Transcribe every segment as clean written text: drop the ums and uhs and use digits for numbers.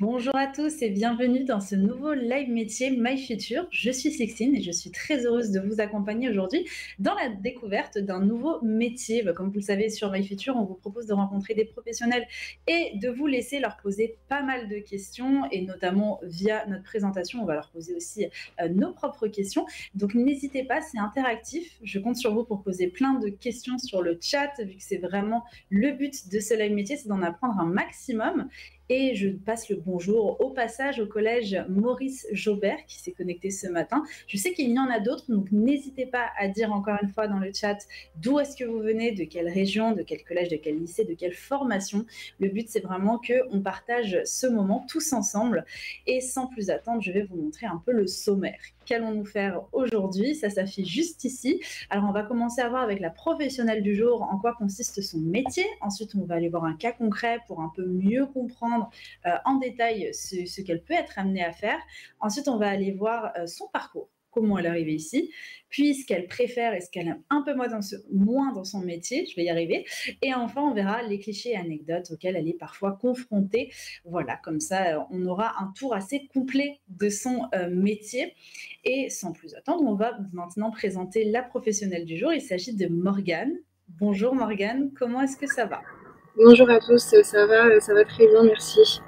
Bonjour à tous et bienvenue dans ce nouveau live métier My Future. Je suis Sixtine et je suis très heureuse de vous accompagner aujourd'hui dans la découverte d'un nouveau métier. Comme vous le savez, sur My Future, on vous propose de rencontrer des professionnels et de vous laisser leur poser pas mal de questions et notamment via notre présentation, on va leur poser aussi nos propres questions. Donc n'hésitez pas, c'est interactif. Je compte sur vous pour poser plein de questions sur le chat vu que c'est vraiment le but de ce live métier, c'est d'en apprendre un maximum. Et je passe le bonjour au passage au collège Maurice Jaubert qui s'est connecté ce matin. Je sais qu'il y en a d'autres, donc n'hésitez pas à dire encore une fois dans le chat d'où est-ce que vous venez, de quelle région, de quel collège, de quel lycée, de quelle formation. Le but, c'est vraiment qu'on partage ce moment tous ensemble. Et sans plus attendre, je vais vous montrer un peu le sommaire. Qu'allons-nous faire aujourd'hui? Ça s'affiche juste ici. Alors, on va commencer à voir avec la professionnelle du jour en quoi consiste son métier. Ensuite, on va aller voir un cas concret pour un peu mieux comprendre en détail ce qu'elle peut être amenée à faire. Ensuite, on va aller voir son parcours, comment elle est arrivée ici, puis ce qu'elle préfère et ce qu'elle aime un peu moins dans son métier, je vais y arriver. Et enfin, on verra les clichés et anecdotes auxquels elle est parfois confrontée. Voilà, comme ça, on aura un tour assez complet de son métier. Et sans plus attendre, on va maintenant présenter la professionnelle du jour. Il s'agit de Morgane. Bonjour Morgane, comment est-ce que ça va? Bonjour à tous, ça va très bien, merci.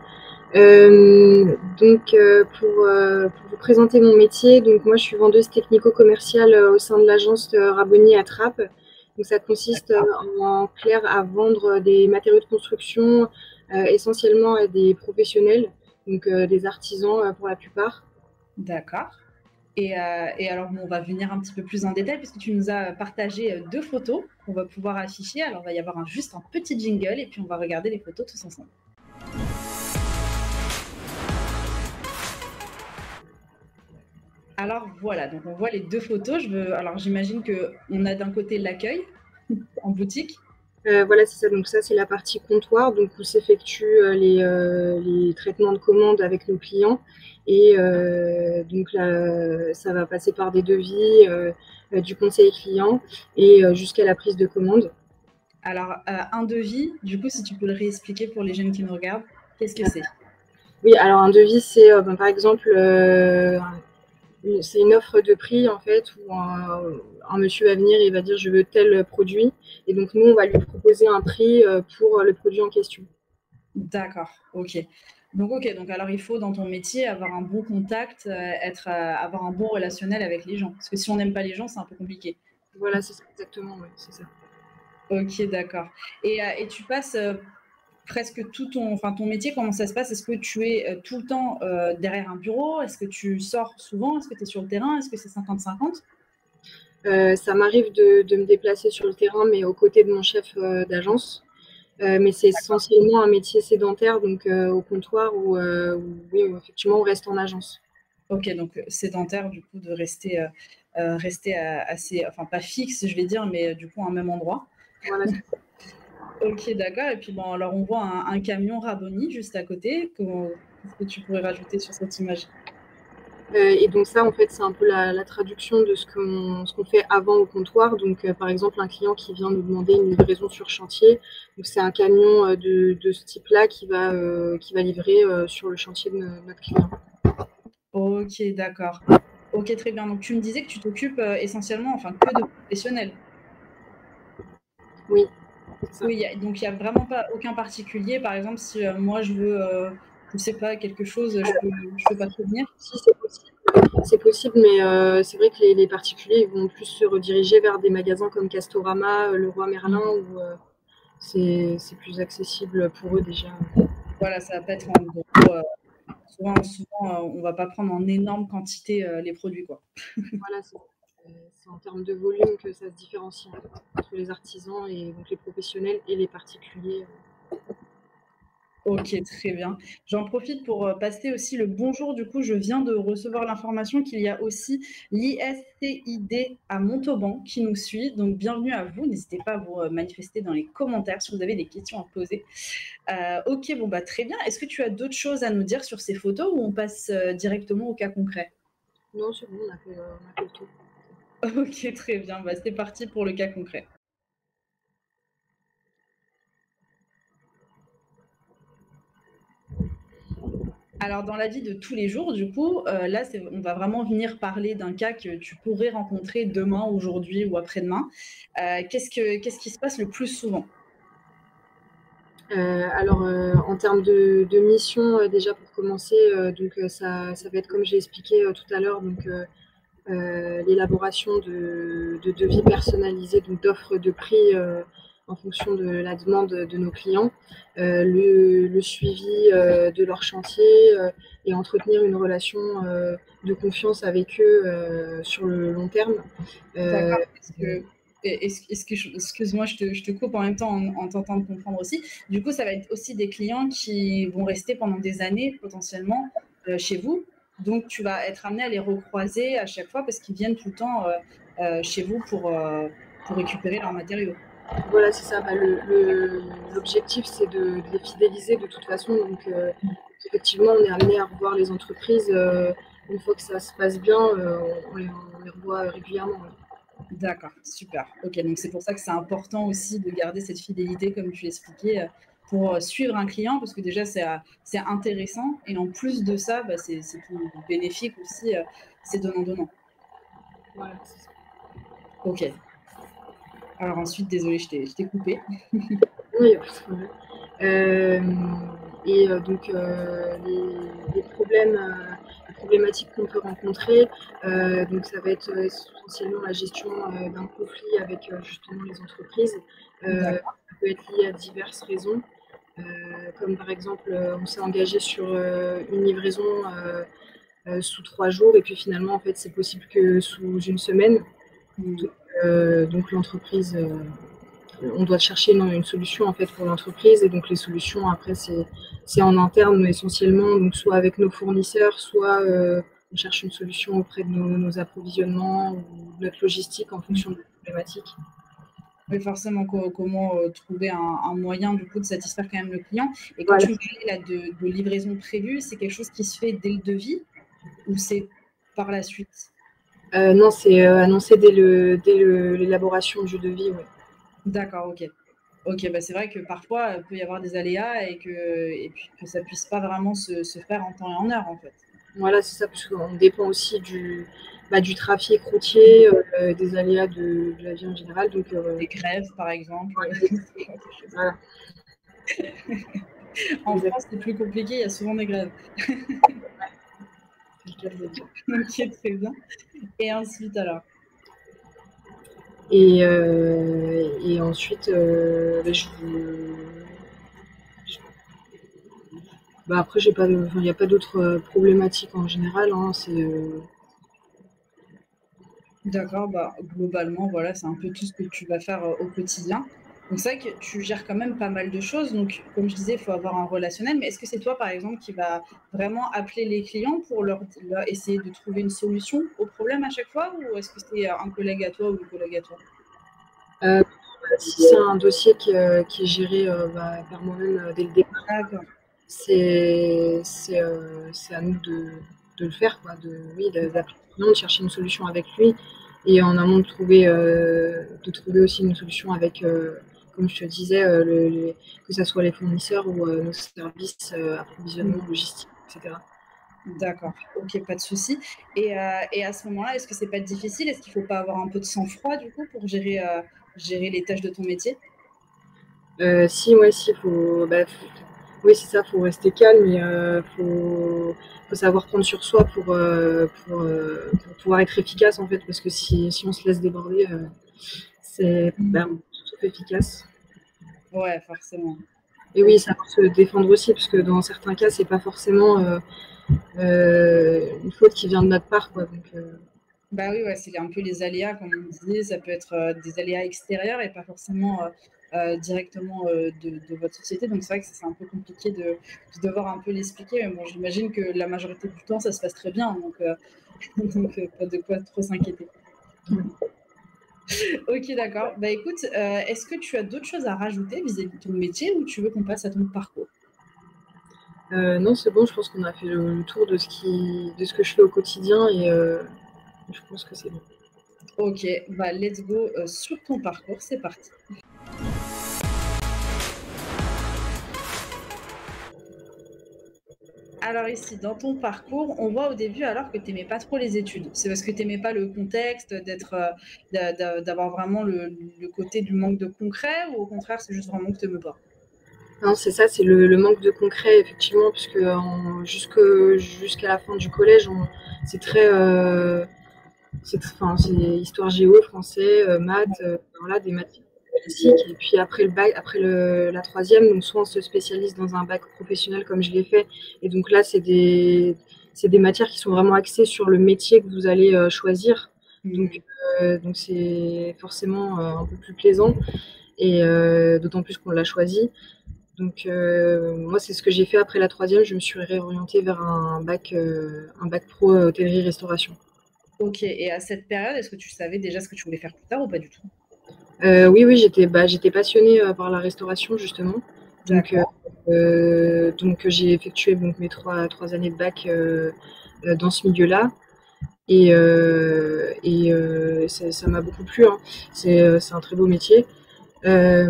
Pour vous présenter mon métier, donc moi je suis vendeuse technico-commerciale au sein de l'agence Raboni à Trappes. Donc ça consiste en clair à vendre des matériaux de construction essentiellement à des professionnels, donc des artisans pour la plupart. D'accord. Et alors, on va venir un petit peu plus en détail puisque tu nous as partagé deux photos qu'on va pouvoir afficher. Alors, il va y avoir juste un petit jingle et puis on va regarder les photos tous ensemble. Alors voilà, donc on voit les deux photos. Alors j'imagine qu'on a d'un côté l'accueil en boutique. Voilà, c'est ça. Donc ça, c'est la partie comptoir, donc où s'effectuent les traitements de commandes avec nos clients. Et donc là, ça va passer par des devis, du conseil client et jusqu'à la prise de commande. Alors, un devis, du coup, si tu peux le réexpliquer pour les jeunes qui nous regardent, qu'est-ce que c'est? Oui, alors un devis, c'est par exemple, c'est une offre de prix en fait où un monsieur va venir et va dire je veux tel produit et donc nous on va lui proposer un prix pour le produit en question. D'accord, ok. Donc alors il faut dans ton métier avoir un bon contact, avoir un bon relationnel avec les gens. Parce que si on n'aime pas les gens, c'est un peu compliqué. Voilà, c'est ça, exactement, ouais, c'est ça. Ok, d'accord. Et tu passes presque enfin ton métier, comment ça se passe? Est-ce que tu es tout le temps derrière un bureau? Est-ce que tu sors souvent? Est-ce que tu es sur le terrain? Est-ce que c'est 50-50? Ça m'arrive de me déplacer sur le terrain, mais aux côtés de mon chef d'agence. Mais c'est essentiellement un métier sédentaire, donc au comptoir oui, où effectivement on reste en agence. Ok, donc sédentaire, du coup, de rester assez, enfin pas fixe, je vais dire, mais du coup, à un même endroit. Voilà. Ok, d'accord. Et puis, bon, alors on voit un camion Raboni juste à côté. Qu'est-ce que tu pourrais rajouter sur cette image? Et donc ça, en fait, c'est un peu la traduction de ce qu'on fait avant au comptoir. Donc, par exemple, un client qui vient nous demander une livraison sur chantier, donc c'est un camion de ce type-là qui va livrer sur le chantier de notre client. Ok, d'accord. Ok, très bien. Donc, tu me disais que tu t'occupes essentiellement, enfin, que de professionnels. Oui, c'est ça. Oui, donc il n'y a vraiment pas aucun particulier. Par exemple, si moi je veux, je sais pas, quelque chose, je peux pas te prévenir. Si, c'est possible. C'est possible, mais c'est vrai que les particuliers ils vont plus se rediriger vers des magasins comme Castorama, Leroy Merlin, Mm. où c'est plus accessible pour eux déjà. Voilà, ça va pas être en gros. Souvent, on va pas prendre en énorme quantité les produits, quoi. Voilà, c'est en termes de volume que ça se différencie en fait, entre les artisans et donc les professionnels et les particuliers. Ok, très bien. J'en profite pour passer aussi le bonjour. Du coup, je viens de recevoir l'information qu'il y a aussi l'ISTID à Montauban qui nous suit. Donc, bienvenue à vous. N'hésitez pas à vous manifester dans les commentaires si vous avez des questions à poser. Ok, bon, bah, très bien. Est-ce que tu as d'autres choses à nous dire sur ces photos ou on passe directement au cas concret? Non, c'est bon, on a fait le tour. Ok, très bien. Bah, c'est parti pour le cas concret. Alors, dans la vie de tous les jours, du coup, là, on va vraiment venir parler d'un cas que tu pourrais rencontrer demain, aujourd'hui ou après-demain. Qu'est-ce qui se passe le plus souvent? Alors, en termes de mission, déjà pour commencer, donc ça va être comme j'ai expliqué tout à l'heure, donc l'élaboration de devis personnalisés, donc d'offres de prix en fonction de la demande de nos clients, le suivi de leur chantier et entretenir une relation de confiance avec eux sur le long terme. D'accord. Excuse-moi, je te coupe en même temps en tentant de comprendre aussi. Du coup, ça va être aussi des clients qui vont rester pendant des années potentiellement chez vous. Donc, tu vas être amené à les recroiser à chaque fois parce qu'ils viennent tout le temps chez vous pour récupérer leurs matériaux. Voilà, c'est ça. Bah, l'objectif, c'est de les fidéliser de toute façon. Donc, effectivement, on est amené à revoir les entreprises. Une fois que ça se passe bien, on les revoit régulièrement. Ouais. D'accord, super. Ok, donc c'est pour ça que c'est important aussi de garder cette fidélité, comme tu l'expliquais, pour suivre un client, parce que déjà c'est intéressant, et en plus de ça, bah, c'est tout bénéfique aussi, c'est donnant-donnant. Voilà, c'est ça. Ok. Alors ensuite, désolée, je t'ai coupé. Oui, il n'y a pas de problème. Et donc, les problèmes, les problématiques qu'on peut rencontrer, donc ça va être essentiellement la gestion d'un conflit avec justement les entreprises. D'accord. Ça peut être lié à diverses raisons. Comme par exemple, on s'est engagé sur une livraison sous 3 jours et puis finalement, en fait, c'est possible que sous une semaine. Hmm. Donc l'entreprise, on doit chercher une solution en fait pour l'entreprise et donc les solutions après c'est en interne essentiellement, donc soit avec nos fournisseurs, soit on cherche une solution auprès de nos approvisionnements ou de notre logistique en fonction de la problématique. Oui, forcément, comment trouver un moyen du coup de satisfaire quand même le client. Et quand Voilà. tu me parlais là de livraison prévue, c'est quelque chose qui se fait dès le devis ou c'est par la suite? Non, c'est annoncé dès l'élaboration du devis. Ouais. D'accord, ok. Ok, bah c'est vrai que parfois, il peut y avoir des aléas et puis que ça puisse pas vraiment se faire en temps et en heure, en fait. Voilà, c'est ça, parce qu'on dépend aussi du trafic routier, des aléas de la vie en général. Donc, Des grèves, par exemple, ouais, ce genre de choses. voilà, En exact, France, c'est plus compliqué, il y a souvent des grèves. c'est le cas de le dire. Ok, très bien. Et ensuite, alors? Et ensuite, bah, bah, après, il n'y a pas d'autres problématiques en général. Hein, D'accord, bah, globalement, voilà, c'est un peu tout ce que tu vas faire au quotidien. Donc, c'est vrai que tu gères quand même pas mal de choses. Donc, comme je disais, il faut avoir un relationnel. Mais est-ce que c'est toi, par exemple, qui va vraiment appeler les clients pour leur essayer de trouver une solution au problème à chaque fois? Ou est-ce que c'est un collègue à toi ou une collègue à toi? euh, si c'est un dossier qui est géré par moi-même dès le départ, D'accord. c'est à nous de le faire, quoi, oui, d'appeler le client, de chercher une solution avec lui, et en amont de trouver aussi une solution avec, comme je te disais, que ce soit les fournisseurs ou nos services approvisionnement, Hmm. logistique, etc. D'accord, ok, pas de souci. Et à ce moment-là, est-ce que c'est pas difficile? Est-ce qu'il faut pas avoir un peu de sang-froid, du coup, pour gérer les tâches de ton métier? Si, ouais, si, oui, c'est ça, faut rester calme et faut savoir prendre sur soi pour pouvoir être efficace en fait, parce que si on se laisse déborder, c'est Hmm. sauf efficace. Ouais, forcément. Et oui, Ok. savoir se défendre aussi, parce que dans certains cas, c'est pas forcément une faute qui vient de notre part, quoi. Donc, Bah oui, ouais, c'est un peu les aléas, comme on disait, ça peut être des aléas extérieurs et pas forcément directement de votre société. Donc c'est vrai que c'est un peu compliqué de devoir un peu l'expliquer. Mais bon, j'imagine que la majorité du temps, ça se passe très bien, donc pas de quoi trop s'inquiéter. Ok, d'accord. Bah écoute, est-ce que tu as d'autres choses à rajouter vis-à-vis de ton métier ou tu veux qu'on passe à ton parcours? non, c'est bon, je pense qu'on a fait le tour de ce que je fais au quotidien et je pense que c'est bon. Ok, bah let's go sur ton parcours, c'est parti. Alors ici, dans ton parcours, on voit au début alors que tu n'aimais pas trop les études. C'est parce que tu n'aimais pas le contexte, d'avoir vraiment le côté du manque de concret, ou au contraire, c'est juste vraiment que tu n'aimes pas? Non, c'est ça, c'est le manque de concret, effectivement, puisque jusqu'à la fin du collège, c'est très, c'est histoire géo, français, maths, voilà, des matières classiques. Et puis après le bac, après la troisième, donc soit on se spécialise dans un bac professionnel comme je l'ai fait, et donc là c'est des matières qui sont vraiment axées sur le métier que vous allez choisir. Donc donc c'est forcément un peu plus plaisant, et d'autant plus qu'on l'a choisi. Donc moi c'est ce que j'ai fait après la troisième, je me suis réorientée vers un bac pro hôtellerie-restauration. Ok, et à cette période, est-ce que tu savais déjà ce que tu voulais faire plus tard ou pas du tout? Oui, j'étais passionnée par la restauration justement. Donc, j'ai effectué donc, mes trois années de bac dans ce milieu-là. Et ça m'a beaucoup plu, hein. C'est un très beau métier. C'est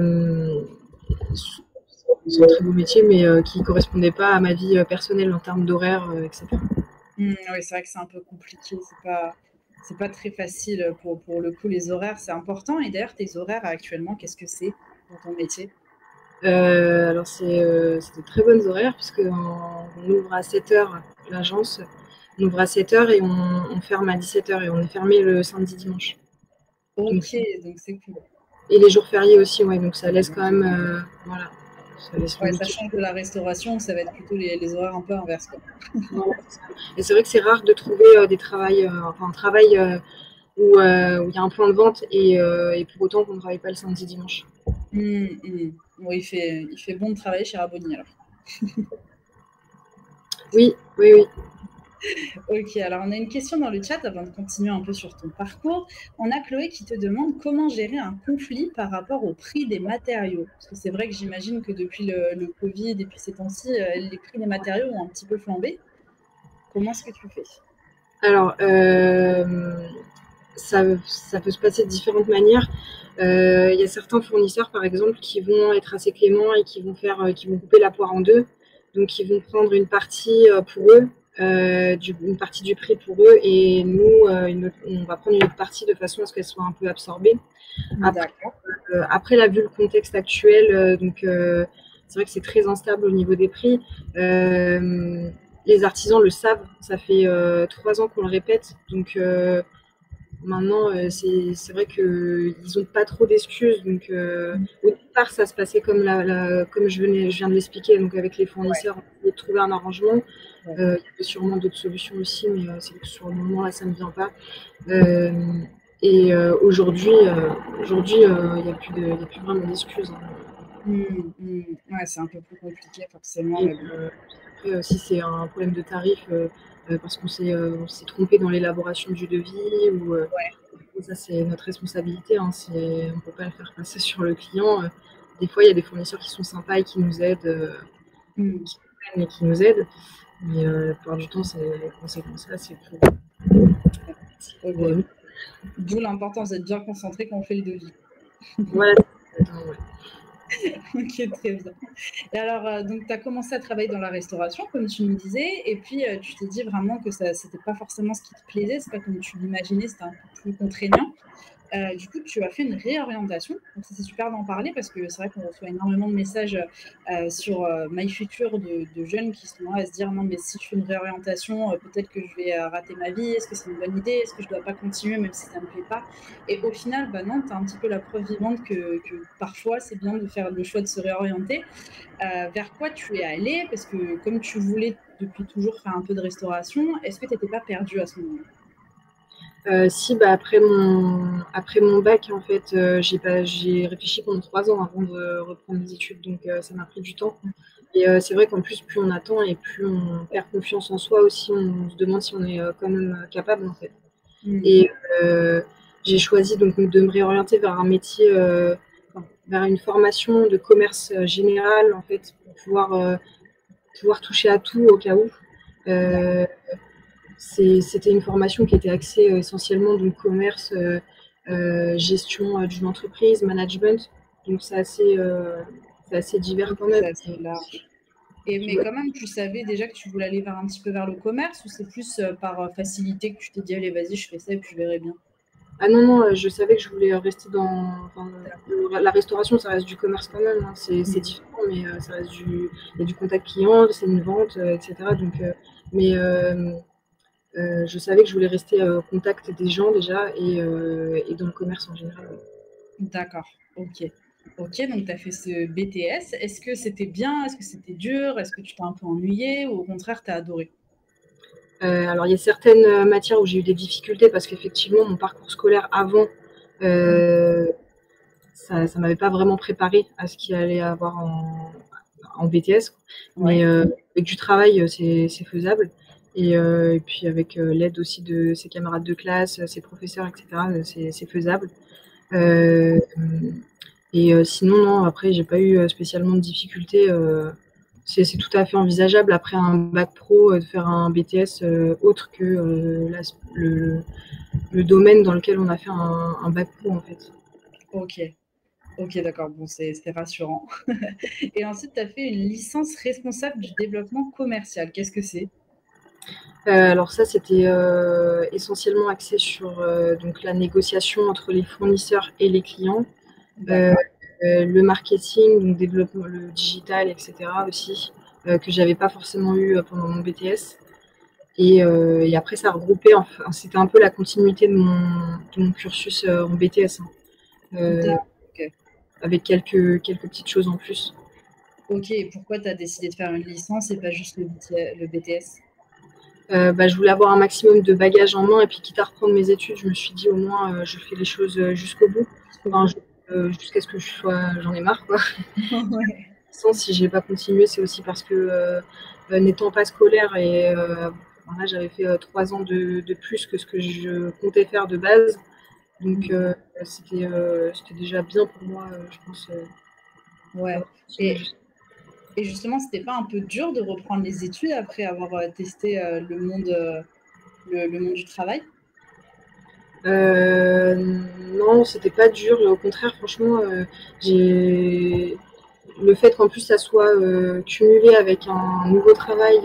un très beau métier, mais qui ne correspondait pas à ma vie personnelle en termes d'horaire, etc. Oui, c'est vrai que c'est un peu compliqué. C'est pas très facile pour le coup. Les horaires, c'est important. Et d'ailleurs, tes horaires actuellement, qu'est-ce que c'est dans ton métier? Alors, c'est de très bonnes horaires, puisqu'on ouvre à 7 h l'agence. On ouvre à 7 h et on ferme à 17 h, et on est fermé le samedi dimanche. Donc, Ok, donc c'est cool. et les jours fériés aussi, ouais, donc ça laisse quand même, voilà, ça laisse le Ouais, ça week-end. change de la restauration, ça va être plutôt les horaires un peu inverses, quoi. Voilà, c'est ça. Et c'est vrai que c'est rare de trouver un travail où il y a un point de vente, et pour autant qu'on ne travaille pas le samedi dimanche. Bon, il fait bon de travailler chez Raboni alors. Oui, oui, oui. Ok, alors on a une question dans le chat avant de continuer un peu sur ton parcours. On a Chloé qui te demande comment gérer un conflit par rapport au prix des matériaux. Parce que c'est vrai que j'imagine que depuis le Covid et puis ces temps-ci, les prix des matériaux ont un petit peu flambé. Comment est-ce que tu fais? Alors, ça peut se passer de différentes manières. Il y a certains fournisseurs, par exemple, qui vont être assez cléments et qui vont couper la poire en deux. Donc, ils vont prendre une partie pour eux, une partie du prix pour eux, et nous, on va prendre une autre partie de façon à ce qu'elle soit un peu absorbée. Après, D'accord. après là, vu le contexte actuel, c'est vrai que c'est très instable au niveau des prix. Les artisans le savent, ça fait 3 ans qu'on le répète, donc maintenant c'est vrai qu'ils n'ont pas trop d'excuses. Donc au départ, ça se passait comme je viens de l'expliquer, donc avec les Ouais, fournisseurs, on essayait de trouver un arrangement. ouais. Il y avait sûrement d'autres solutions aussi, mais c'est vrai que sur le moment là, ça ne me vient pas. Euh, aujourd'hui, il n'y a plus vraiment d'excuses, hein. Ouais, c'est un peu plus compliqué forcément, Et mais bon. après, si c'est un problème de tarif, parce on s'est trompé dans l'élaboration du devis, ça c'est notre responsabilité, hein, on ne peut pas le faire passer sur le client. Des fois, il y a des fournisseurs qui sont sympas et qui nous aident, Hmm. qui nous aident, mais la plupart du temps, quand c'est comme ça, Ok. D'où l'importance d'être bien concentré quand on fait le devis. voilà, ouais. Ok, très bien. Et alors, donc, tu as commencé à travailler dans la restauration, comme tu me disais, et puis tu t'es dit vraiment que ça, c'était pas forcément ce qui te plaisait, c'est pas comme tu l'imaginais, c'était un peu plus contraignant. Du coup, tu as fait une réorientation. Donc, ça, c'est super d'en parler parce que c'est vrai qu'on reçoit énormément de messages sur MyFuture de jeunes qui sont là à se dire non, mais si je fais une réorientation, peut-être que je vais rater ma vie. Est-ce que c'est une bonne idée? Est-ce que je ne dois pas continuer même si ça ne me plaît pas? Et au final, bah non, tu as un petit peu la preuve vivante que parfois, c'est bien de faire le choix de se réorienter. Vers quoi tu es allé? Parce que comme tu voulais depuis toujours faire un peu de restauration, est-ce que tu n'étais pas perdu à ce moment-là? Si, bah, après mon bac, en fait, j'ai réfléchi pendant 3 ans avant de reprendre mes études, donc ça m'a pris du temps. Et c'est vrai qu'en plus, plus on attend et plus on perd confiance en soi aussi, on se demande si on est quand même capable, en fait. Hmm. Et j'ai choisi donc de me réorienter vers un métier, vers une formation de commerce général, en fait, pour pouvoir toucher à tout au cas où. Euh, C'était une formation qui était axée essentiellement donc commerce, gestion d'une entreprise, management. Donc c'est assez divers quand même. C'est assez large. Mais quand même, tu savais déjà que tu voulais aller un petit peu vers le commerce ou c'est plus par facilité que tu t'es dit, allez, vas-y, je fais ça et puis je verrai bien? Ah non, non, je savais que je voulais rester enfin, la restauration, ça reste du commerce quand même, hein. C'est différent, mais ça reste il y a du contact client, c'est une vente, etc. Donc, mais je savais que je voulais rester au contact des gens déjà et dans le commerce en général. Ouais. D'accord, ok. Ok, donc tu as fait ce BTS. Est-ce que c'était bien? Est-ce que c'était dur? Est-ce que tu t'es un peu ennuyé ou au contraire, tu as adoré? Alors, il y a certaines matières où j'ai eu des difficultés parce qu'effectivement, mon parcours scolaire avant, ça ne m'avait pas vraiment préparé à ce qu'il allait avoir en BTS. Mais Ouais. avec du travail, c'est faisable. Et puis avec l'aide aussi de ses camarades de classe, ses professeurs, etc., c'est faisable. Sinon, non, après, j'ai pas eu spécialement de difficultés. C'est tout à fait envisageable après un bac pro de faire un BTS autre que le domaine dans lequel on a fait un bac pro en fait. Ok, ok, d'accord. Bon, c'est rassurant. Et ensuite, tu as fait une licence responsable du développement commercial. Qu'est-ce que c'est? Alors ça, c'était essentiellement axé sur donc la négociation entre les fournisseurs et les clients, le marketing, donc développement, le digital, etc. aussi, que j'avais pas forcément eu pendant mon BTS. Et après, ça regroupait, enfin, c'était un peu la continuité de mon cursus en BTS, hein, Ok. avec quelques petites choses en plus. Ok, et pourquoi tu as décidé de faire une licence et pas juste le BTS? Je voulais avoir un maximum de bagages en main et puis quitte à reprendre mes études, je me suis dit au moins je fais les choses jusqu'au bout, enfin, jusqu'à ce que j'en ai marre quoi. Ouais. Sans si j'ai pas continué, c'est aussi parce que n'étant pas scolaire et voilà, j'avais fait 3 ans de plus que ce que je comptais faire de base, donc c'était déjà bien pour moi, je pense. Ouais. D'avoir continué Et, et justement, c'était pas un peu dur de reprendre les études après avoir testé le monde du travail? Non, c'était pas dur. Au contraire, franchement, j'ai le fait qu'en plus ça soit cumulé avec un nouveau travail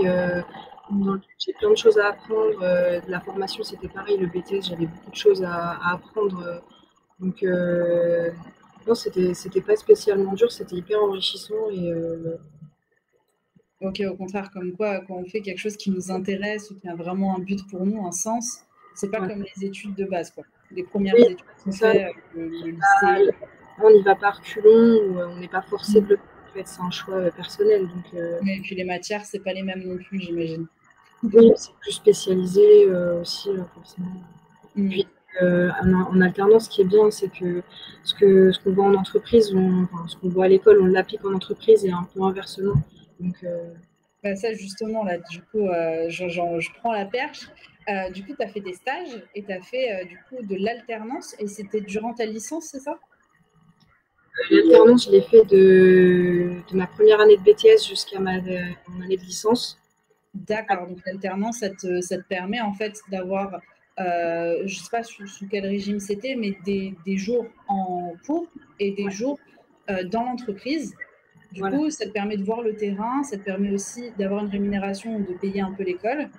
dans lequel j'ai plein de choses à apprendre. De la formation, c'était pareil. Le BTS, j'avais beaucoup de choses à apprendre. Donc, non, c'était pas spécialement dur. C'était hyper enrichissant Ok, au contraire, comme quoi, quand on fait quelque chose qui nous intéresse ou qui a vraiment un but pour nous, un sens, c'est pas ouais. comme les études de base, quoi. Les premières Oui, études qu'on c'est ça. fait, le lycée. On n'y va pas reculons ou on n'est pas forcé de Mm. le faire. En fait, c'est un choix personnel. Donc, Et puis les matières, c'est pas les mêmes non plus, j'imagine. oui, c'est plus spécialisé aussi, forcément. Mm. Puis en alternance, ce qui est bien, c'est que ce qu'on voit en entreprise, enfin, ce qu'on voit à l'école, on l'applique en entreprise et un peu inversement. Donc, Bah, ça, justement, là, du coup, je prends la perche. Du coup, tu as fait des stages et tu as fait du coup de l'alternance et c'était durant ta licence, c'est ça? l'alternance, je l'ai fait de ma première année de BTS jusqu'à mon année de licence. D'accord, donc l'alternance, ça te permet en fait d'avoir, je ne sais pas sous quel régime c'était, mais des jours en cours et des Ouais, jours dans l'entreprise. Du voilà. coup, ça te permet de voir le terrain, ça te permet aussi d'avoir une rémunération ou de payer un peu l'école.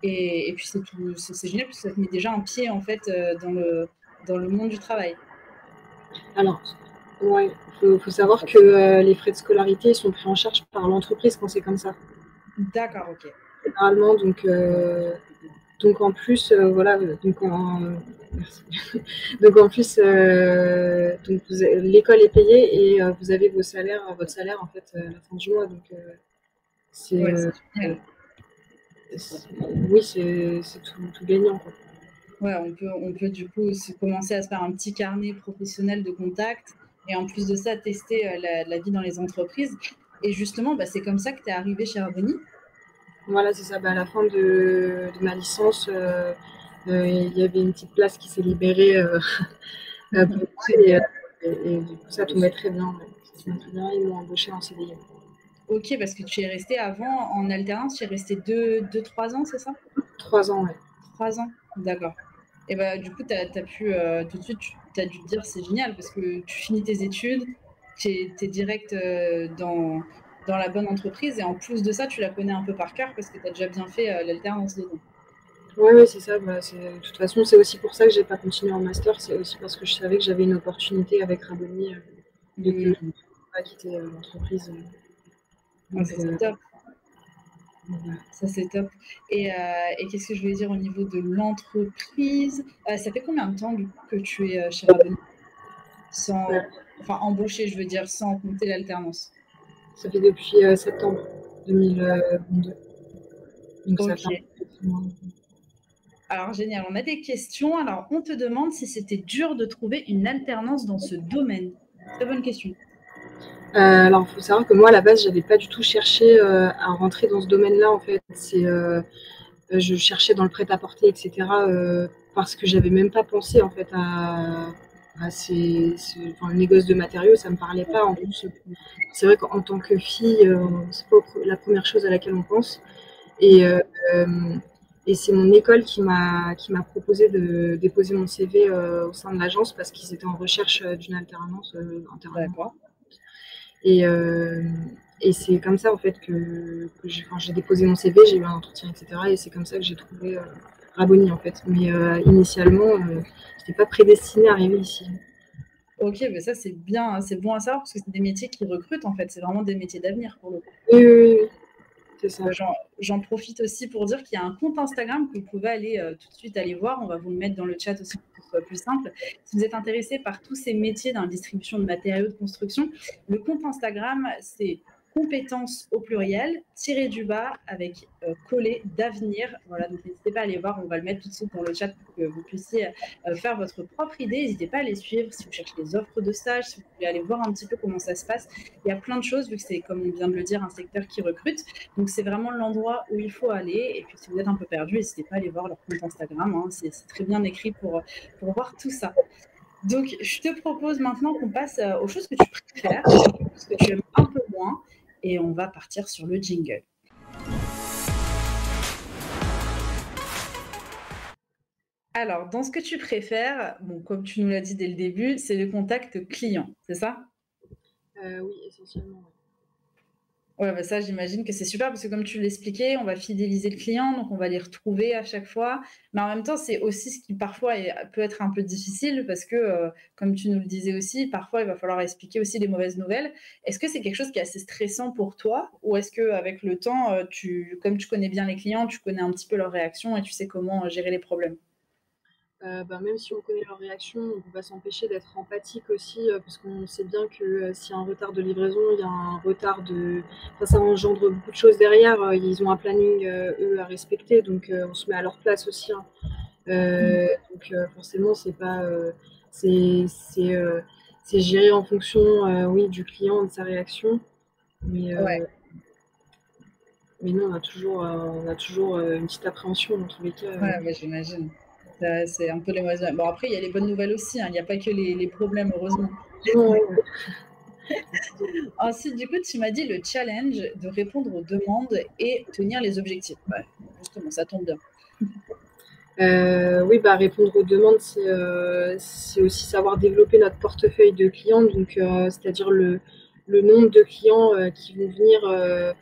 Et puis c'est tout, c'est génial parce que ça te met déjà un pied en fait dans le monde du travail. Alors, ouais, faut savoir que les frais de scolarité sont pris en charge par l'entreprise quand c'est comme ça. D'accord, ok. Généralement, donc en plus, voilà, merci. Donc en plus, donc l'école est payée et vous avez votre salaire en fait à la fin du mois. Donc c'est, Ouais, euh, c'est génial. oui, c'est tout gagnant quoi. Ouais, on peut du coup commencer à se faire un petit carnet professionnel de contacts et en plus de ça, tester la vie dans les entreprises. Et justement, bah, c'est comme ça que tu es arrivé chez Arboni. Voilà, c'est ça. Bah, à la fin de ma licence, il y avait une petite place qui s'est libérée pour moi et, Génial. et du coup ça tombait très bien. Ouais. Ça tombait très bien. Ils m'ont embauché en CDI. Ok, parce que tu es resté avant en alternance, tu es resté 3 ans, c'est ça? 3 ans, ouais. 3 ans, d'accord. Et bah, du coup, tu as pu, tout de suite, tu as dû te dire c'est génial parce que tu finis tes études, tu es direct dans. dans la bonne entreprise. Et en plus de ça, tu la connais un peu par cœur parce que tu as déjà bien fait l'alternance dedans. Ouais, c'est ça. Bah, de toute façon, c'est aussi pour ça que j'ai pas continué en master. C'est aussi parce que je savais que j'avais une opportunité avec Raboni et que je ne pouvais pas quitter l'entreprise. Donc, Ça, c'est top. voilà. Ça, c'est top. Et qu'est-ce que je voulais dire au niveau de l'entreprise? Ça fait combien de temps du coup, que tu es chez Raboni? Enfin, embauché, je veux dire, sans compter l'alternance. Ça fait depuis septembre 2022. Donc ça fait un Ok. peu plus de mois. Alors, génial. On a des questions. Alors, on te demande si c'était dur de trouver une alternance dans ce domaine. Très bonne question. Alors, il faut savoir que moi, à la base, j'avais pas du tout cherché à rentrer dans ce domaine-là. En fait, je cherchais dans le prêt-à-porter, etc. Parce que j'avais même pas pensé en fait enfin, le négoce de matériaux, ça me parlait pas. En plus, c'est vrai qu'en tant que fille, c'est pas la première chose à laquelle on pense. Et, c'est mon école qui m'a proposé de déposer mon CV au sein de l'agence parce qu'ils étaient en recherche d'une alternance. D'accord. Et c'est comme ça en fait que j'ai déposé mon CV, j'ai eu un entretien, etc. Et c'est comme ça que j'ai trouvé Raboni en fait. Mais initialement, je n'étais pas prédestinée à arriver ici. Ok, mais ça c'est bien, hein, c'est bon à savoir parce que c'est des métiers qui recrutent en fait, c'est vraiment des métiers d'avenir pour le coup. Oui, c'est ça. J'en profite aussi pour dire qu'il y a un compte Instagram que vous pouvez aller tout de suite aller voir. On va vous le mettre dans le chat aussi pour que ce soit plus simple. Si vous êtes intéressé par tous ces métiers dans la distribution de matériaux de construction, le compte Instagram, c'est compétences au pluriel, tiré du bas avec collé d'avenir. Voilà, donc n'hésitez pas à aller voir. On va le mettre tout de suite dans le chat pour que vous puissiez faire votre propre idée. N'hésitez pas à les suivre si vous cherchez des offres de stage, si vous voulez aller voir un petit peu comment ça se passe. Il y a plein de choses vu que c'est, comme on vient de le dire, un secteur qui recrute. Donc, c'est vraiment l'endroit où il faut aller. Et puis, si vous êtes un peu perdu, n'hésitez pas à aller voir leur compte Instagram. Hein. C'est très bien écrit pour voir tout ça. Donc, je te propose maintenant qu'on passe aux choses que tu préfères, aux choses que tu aimes un peu moins. Et on va partir sur le jingle. Alors, dans ce que tu préfères, bon, comme tu nous l'as dit dès le début, c'est le contact client, c'est ça? Oui, essentiellement. Ouais, bah ça, j'imagine que c'est super parce que comme tu l'expliquais, on va fidéliser le client, donc on va les retrouver à chaque fois. Mais en même temps, c'est aussi ce qui parfois peut être un peu difficile parce que, comme tu nous le disais aussi, parfois il va falloir expliquer aussi les mauvaises nouvelles. Est-ce que c'est quelque chose qui est assez stressant pour toi ou est-ce qu'avec le temps, comme tu connais bien les clients, tu connais un petit peu leurs réactions et tu sais comment gérer les problèmes? Même si on connaît leur réaction, on ne peut pas s'empêcher d'être empathique aussi, parce qu'on sait bien que s'il y a un retard de livraison, il y a un retard de. Enfin, ça engendre beaucoup de choses derrière. Ils ont un planning, eux, à respecter, donc on se met à leur place aussi. Hein. Donc forcément, c'est pas. C'est géré en fonction, oui, du client, de sa réaction. Ouais. Mais non, on a toujours une petite appréhension dans tous les cas. Ouais, bah, j'imagine. C'est un peu les mauvaises nouvelles. Bon, après, il y a les bonnes nouvelles aussi, hein. Il n'y a pas que les problèmes, heureusement. Ouais. Ensuite, du coup, tu m'as dit le challenge de répondre aux demandes et tenir les objectifs. Ouais, justement, ça tombe bien. Oui, bah, répondre aux demandes, c'est aussi savoir développer notre portefeuille de clients, donc c'est-à-dire le nombre de clients qui vont venir,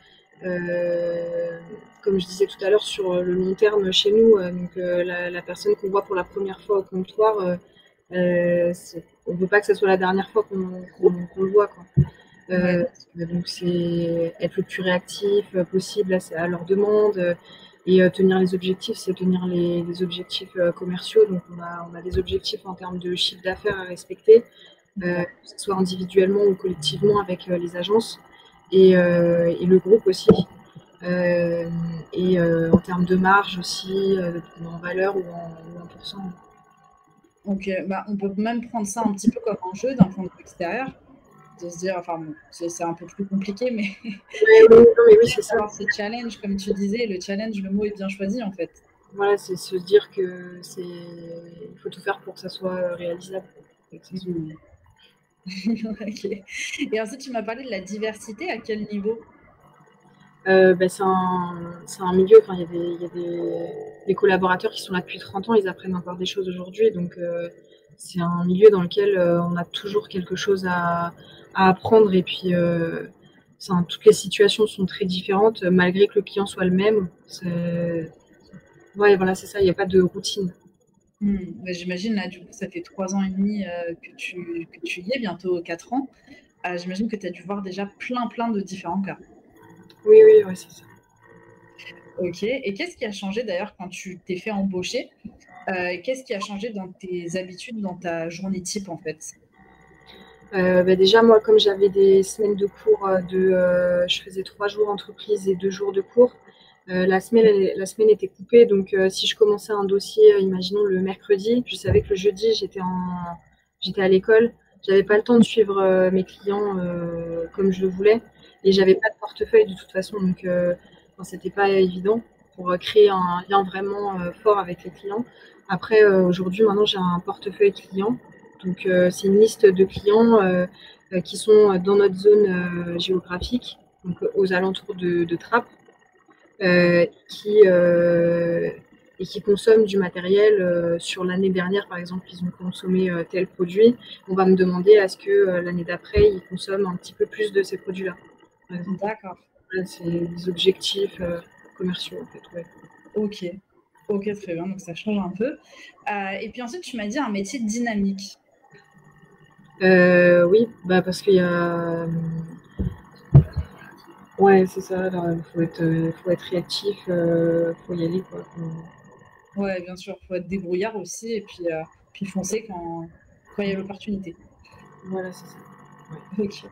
comme je disais tout à l'heure, sur le long terme chez nous. Donc la personne qu'on voit pour la première fois au comptoir, on ne veut pas que ce soit la dernière fois qu'on le voit, quoi. Ouais. Donc c'est être le plus réactif possible à leurs demandes. Et tenir les objectifs, c'est tenir les objectifs commerciaux. Donc on a des objectifs en termes de chiffre d'affaires à respecter, que ce soit individuellement ou collectivement avec les agences et le groupe aussi. En termes de marge aussi, en valeur ou en pourcent. Donc, bah, on peut même prendre ça un petit peu comme un jeu d'un point de vue extérieur, de se dire, enfin bon, c'est un peu plus compliqué, mais Non, mais oui, c'est ça. avoir ce challenge, comme tu disais, le challenge, le mot est bien choisi en fait. Voilà, c'est se dire que il faut tout faire pour que ça soit réalisable. Ok. Et ensuite, tu m'as parlé de la diversité, à quel niveau? C'est un milieu, enfin, il y a des collaborateurs qui sont là depuis 30 ans, ils apprennent encore des choses aujourd'hui, donc c'est un milieu dans lequel on a toujours quelque chose à apprendre et puis toutes les situations sont très différentes, malgré que le client soit le même. Ouais, voilà, c'est ça, il n'y a pas de routine. J'imagine, là, du coup, ça fait 3 ans et demi que tu y es, bientôt 4 ans. J'imagine que tu as dû voir déjà plein de différents cas. Oui, oui, ouais, c'est ça. Ok. Et qu'est-ce qui a changé d'ailleurs quand tu t'es fait embaucher? Qu'est-ce qui a changé dans tes habitudes, dans ta journée type en fait? Déjà, moi, comme j'avais des semaines de cours, je faisais 3 jours entreprise et 2 jours de cours. La semaine était coupée, donc si je commençais un dossier, imaginons le mercredi, je savais que le jeudi, j'étais à l'école. J'avais pas le temps de suivre mes clients comme je le voulais, et j'avais pas de portefeuille de toute façon, donc c'était pas évident pour créer un lien vraiment fort avec les clients. Après, aujourd'hui, maintenant, j'ai un portefeuille client. Donc, c'est une liste de clients qui sont dans notre zone géographique, donc aux alentours de Trappes, euh, qui, euh, et qui consomment du matériel. Sur l'année dernière, par exemple, ils ont consommé tel produit. On va me demander à ce que l'année d'après, ils consomment un petit peu plus de ces produits-là, par exemple. D'accord. Voilà, c'est des objectifs commerciaux, en fait. Ouais. Ok. Ok, très bien. Donc ça change un peu. Et puis ensuite, tu m'as dit un métier dynamique. Oui, bah parce qu'il y a. Ouais, c'est ça. Il faut être réactif, faut y aller, quoi. Ouais, bien sûr. Il faut être débrouillard aussi et puis foncer quand il y a l'opportunité. Voilà, c'est ça. Ok.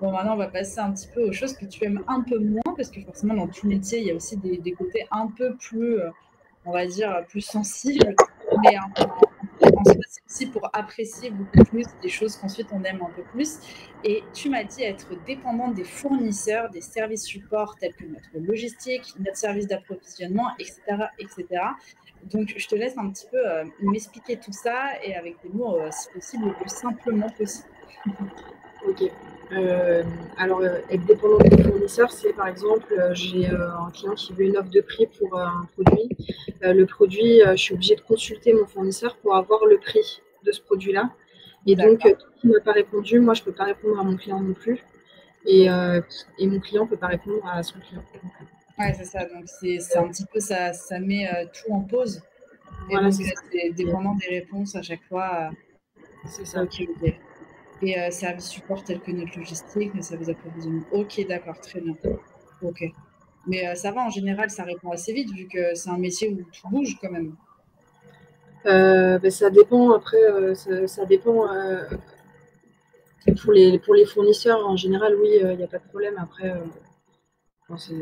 Bon, maintenant, on va passer un petit peu aux choses que tu aimes un peu moins, parce que forcément, dans tout métier, il y a aussi des côtés un peu plus, on va dire, plus sensibles. Mais en soi, c'est aussi pour apprécier beaucoup plus des choses qu'ensuite on aime un peu plus. Et tu m'as dit être dépendante des fournisseurs, des services supports tels que notre logistique, notre service d'approvisionnement, etc., etc. Donc, je te laisse un petit peu m'expliquer tout ça et avec des mots, si possible, le plus simplement possible. Ok. Alors, être dépendant des fournisseurs, c'est par exemple, j'ai un client qui veut une offre de prix pour un produit. Le produit, je suis obligée de consulter mon fournisseur pour avoir le prix de ce produit-là. Et donc, D'accord. tant qu'il ne m'a pas répondu, moi, je ne peux pas répondre à mon client non plus. Et, Ok. et mon client ne peut pas répondre à son client. Ouais, c'est ça. Donc, c'est un petit peu ça met tout en pause. Et Voilà, donc, c'est ça. c'est dépendant des réponses à chaque fois. C'est ça. Ok, ok. Et services support tels que notre logistique, nos services d'approvisionnement. Ok, d'accord, très bien. Ok. Mais ça va, en général, ça répond assez vite vu que c'est un métier où tout bouge quand même. Ça dépend, après, ça dépend. Pour les fournisseurs, en général, oui, il n'y a pas de problème. Après, enfin,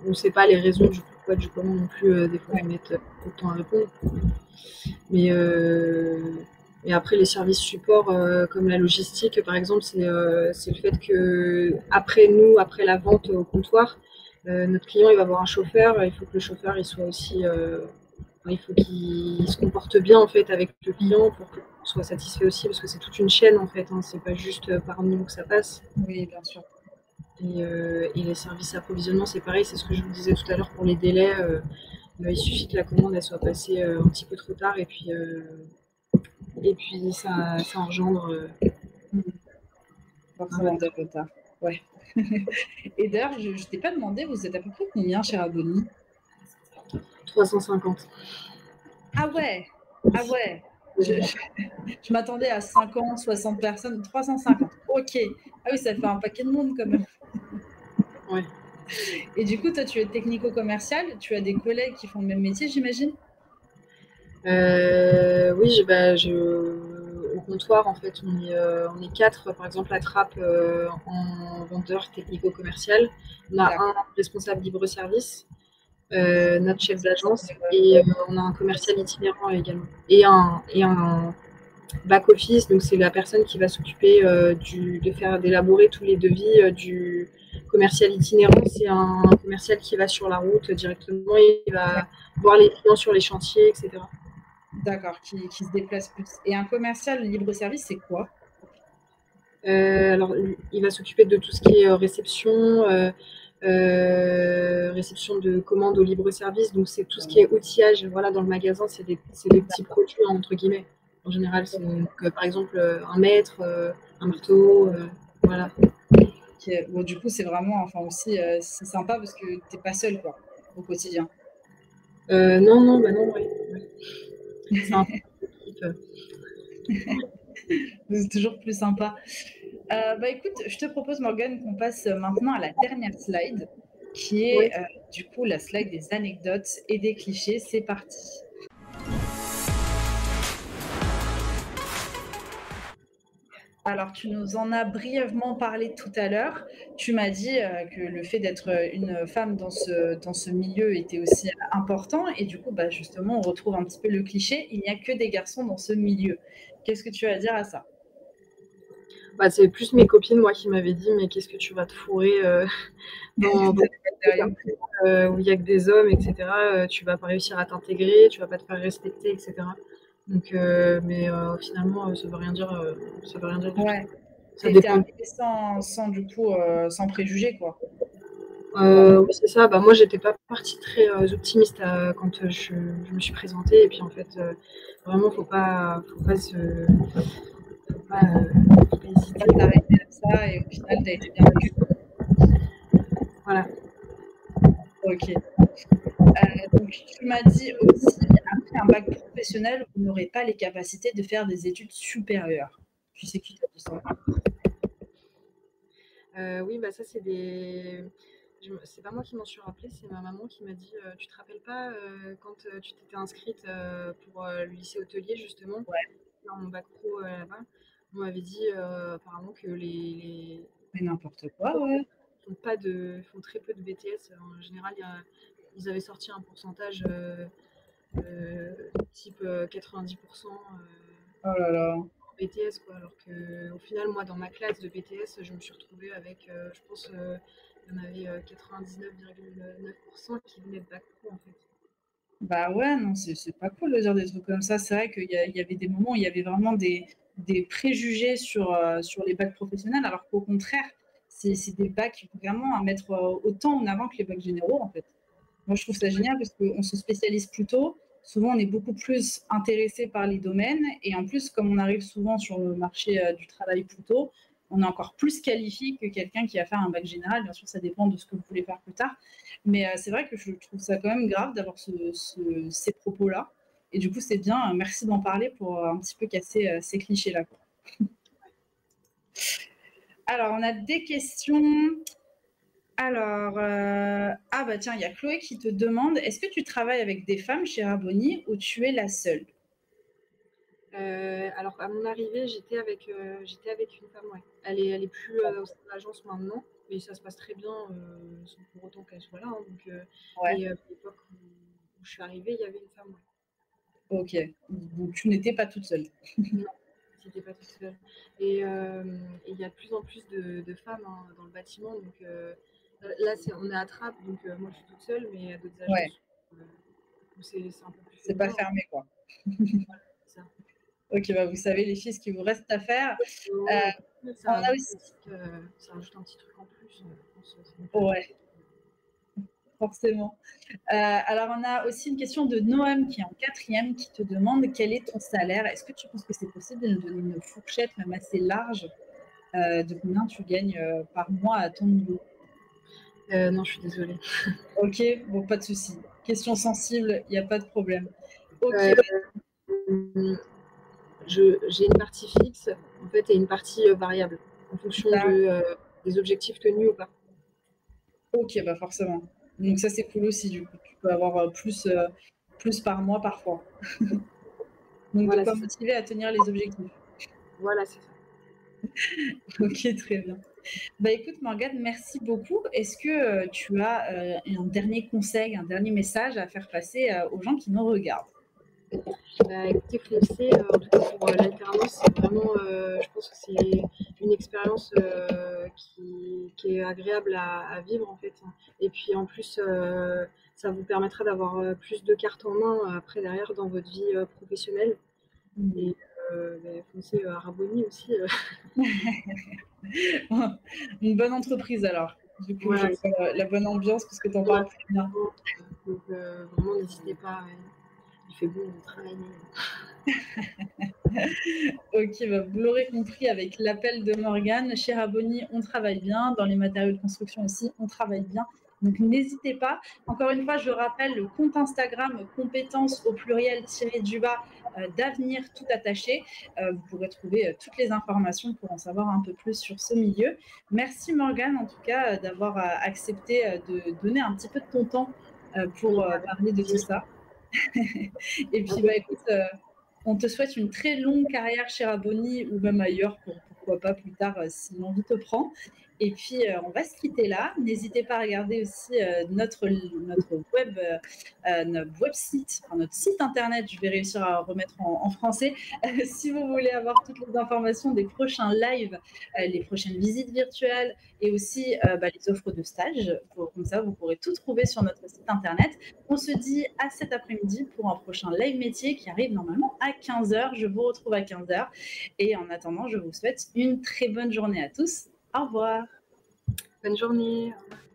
on ne sait pas les raisons du pourquoi, du comment non plus. Des fois, Ouais, ils mettent beaucoup de temps à répondre. Mais et après, les services support, comme la logistique, par exemple, c'est le fait que après la vente au comptoir, notre client il va avoir un chauffeur. Il faut que le chauffeur il soit aussi, il faut qu'il se comporte bien en fait avec le client pour qu'il soit satisfait aussi, parce que c'est toute une chaîne en fait. Hein, c'est pas juste par nous que ça passe. oui, bien sûr. Et les services approvisionnement, c'est pareil, c'est ce que je vous disais tout à l'heure pour les délais. Il suffit que la commande elle soit passée un petit peu trop tard et puis ça engendre. Mm. Un Forcément mode. des retards. Ouais. Et d'ailleurs, je ne t'ai pas demandé, vous êtes à peu près combien chez Raboni? 350. Ah ouais, ah ouais. Je m'attendais à 50, 60 personnes, 350. Ok. Ah oui, ça fait un paquet de monde quand même. Ouais. Et du coup, toi, tu es technico-commercial, tu as des collègues qui font le même métier, j'imagine? Oui, au comptoir, en fait, on est quatre, par exemple, à Trappes, en vendeur technico-commercial. On a un D'accord. responsable libre-service, notre chef Ça d'agence, fait, et on a un commercial itinérant également. Et un back-office, donc c'est la personne qui va s'occuper de faire d'élaborer tous les devis du commercial itinérant. C'est un commercial qui va sur la route directement, il va voir les clients sur les chantiers, etc. d'accord, qui se déplace plus. Et un commercial libre-service, c'est quoi? Alors, il va s'occuper de tout ce qui est réception de commandes au libre-service. Donc, c'est tout ce qui est outillage. Voilà, dans le magasin, c'est des petits produits, entre guillemets. En général, c'est donc, par exemple un mètre, un marteau. Voilà. Ok. Bon, du coup, c'est vraiment, enfin aussi, c'est sympa parce que t'es pas seule, quoi, au quotidien. Non, non, bah non, ouais, ouais. C'est un peu équipe. C'est toujours plus sympa. Bah écoute, je te propose, Morgane, qu'on passe maintenant à la dernière slide, qui Oui. est du coup la slide des anecdotes et des clichés. C'est parti. Alors, tu nous en as brièvement parlé tout à l'heure. Tu m'as dit que le fait d'être une femme dans ce milieu était aussi important. Et du coup, bah, justement, on retrouve un petit peu le cliché. Il n'y a que des garçons dans ce milieu. Qu'est-ce que tu as à dire à ça? Bah, c'est plus mes copines, moi, qui m'avaient dit, mais qu'est-ce que tu vas te fourrer dans Sérieux. où il y a que des hommes, etc. Tu vas pas réussir à t'intégrer, tu vas pas te faire respecter, etc. Donc, mais finalement, ça veut rien dire. Ça veut rien dire du tout. Ouais. Ça T'es dépend. arrivé sans du coup, sans préjugés, quoi. Oui, c'est ça. Bah, moi, j'étais pas partie très optimiste quand je me suis présentée. Et puis, en fait, vraiment, faut pas Pas hésiter. t'arrêter à ça et au final, t'as été bien accueillie. Voilà. Ok. Donc, tu m'as dit aussi, après un bac professionnel, vous n'aurez pas les capacités de faire des études supérieures. Tu sais qui t'a dit ça? Oui, bah ça, c'est pas moi qui m'en suis rappelé, c'est ma maman qui m'a dit tu te rappelles pas quand tu t'étais inscrite pour le lycée hôtelier, justement, Ouais, dans mon bac pro là-bas, on m'avait dit apparemment que les mais n'importe quoi, ouais. font très peu de BTS. En général, ils avaient sorti un pourcentage type 90% Oh là là. BTS, quoi. Alors que au final, moi, dans ma classe de BTS, je me suis retrouvée avec, je pense, il y en avait 99,9% qui venaient de bac pro, en fait. Bah ouais, non, c'est pas cool de dire des trucs comme ça. C'est vrai qu'il y avait des moments où il y avait vraiment des préjugés sur les bacs professionnels, alors qu'au contraire, c'est des bacs vraiment à mettre autant en avant que les bacs généraux, en fait. Moi, je trouve ça génial parce qu'on se spécialise plus tôt. Souvent, on est beaucoup plus intéressé par les domaines. Et en plus, comme on arrive souvent sur le marché du travail plus tôt, on est encore plus qualifié que quelqu'un qui va faire un bac général. Bien sûr, ça dépend de ce que vous voulez faire plus tard. Mais c'est vrai que je trouve ça quand même grave d'avoir ces propos-là. Et du coup, c'est bien. Merci d'en parler pour un petit peu casser ces clichés-là. Alors, on a des questions. Alors, ah bah tiens, il y a Chloé qui te demande, est-ce que tu travailles avec des femmes chez Raboni ou tu es la seule? Alors, à mon arrivée, j'étais avec une femme, ouais. Elle est plus au sein de l'agence maintenant, mais ça se passe très bien, sans pour autant qu'elle soit là, hein, donc, Ouais, mais à l'époque où je suis arrivée, il y avait une femme, ouais. ok. Donc tu n'étais pas toute seule. Non, j'étais pas toute seule. Et il y a de plus en plus de femmes hein, dans le bâtiment. Donc là, on est à Trappes, donc moi je suis toute seule, mais il y a d'autres Ouais, agences où c'est un peu plus c'est pas féminin. fermé, quoi. C'est ça. Ok, bah vous savez les filles ce qu'il vous reste à faire. Euh, Ouais, après, on a aussi, ça rajoute un petit truc en plus. Je pense, c'est même pas ouais, forcément. Alors on a aussi une question de Noam qui est en quatrième qui te demande quel est ton salaire. Est-ce que tu penses que c'est possible de nous donner une fourchette même assez large de combien tu gagnes par mois à ton niveau? non, je suis désolée. Ok, bon, pas de souci. Question sensible, il n'y a pas de problème. Ok, Euh, j'ai une partie fixe, en fait, et une partie variable, en fonction bah, des objectifs tenus ou pas. ok, bah forcément. Donc ça, c'est cool aussi, du coup. Tu peux avoir plus par mois parfois. Donc de Voilà, quoi c'est ça. motiver à tenir les objectifs. Voilà, c'est ça. Ok, très bien. Bah écoute, Morgane, merci beaucoup. Est-ce que tu as un dernier conseil, un dernier message à faire passer aux gens qui nous regardent? Bah, écoutez, foncez, en tout cas pour l'alternance, c'est vraiment, je pense que c'est une expérience qui est agréable à vivre en fait. Et puis en plus, ça vous permettra d'avoir plus de cartes en main après derrière dans votre vie professionnelle. Mhm. Et bah, foncez à Raboni aussi. Une bonne entreprise alors. Du coup, je Voilà, vois la bonne ambiance parce que tu en bien parles très bien. accompagnement. Donc vraiment, n'hésitez pas. Ouais. il fait beau, on travaille. Ok, bah, vous l'aurez compris avec l'appel de Morgane. Chez Raboni, on travaille bien. Dans les matériaux de construction aussi, on travaille bien. Donc n'hésitez pas. Encore une fois, je rappelle le compte Instagram compétences au pluriel tiré du bas d'avenir tout attaché. Vous pourrez trouver toutes les informations pour en savoir un peu plus sur ce milieu. Merci Morgane en tout cas d'avoir accepté de donner un petit peu de ton temps pour parler de tout ça. Et puis bah écoute, on te souhaite une très longue carrière chez Raboni ou même ailleurs, pourquoi pas plus tard si l'envie te prend. Et puis, on va se quitter là. N'hésitez pas à regarder aussi notre web site, enfin, notre site internet. Je vais réussir à remettre en français. Si vous voulez avoir toutes les informations des prochains lives, les prochaines visites virtuelles et aussi les offres de stage. Comme ça, vous pourrez tout trouver sur notre site internet. On se dit à cet après-midi pour un prochain live métier qui arrive normalement à 15h. Je vous retrouve à 15h. Et en attendant, je vous souhaite une très bonne journée à tous. Au revoir. Bonne journée. Au revoir.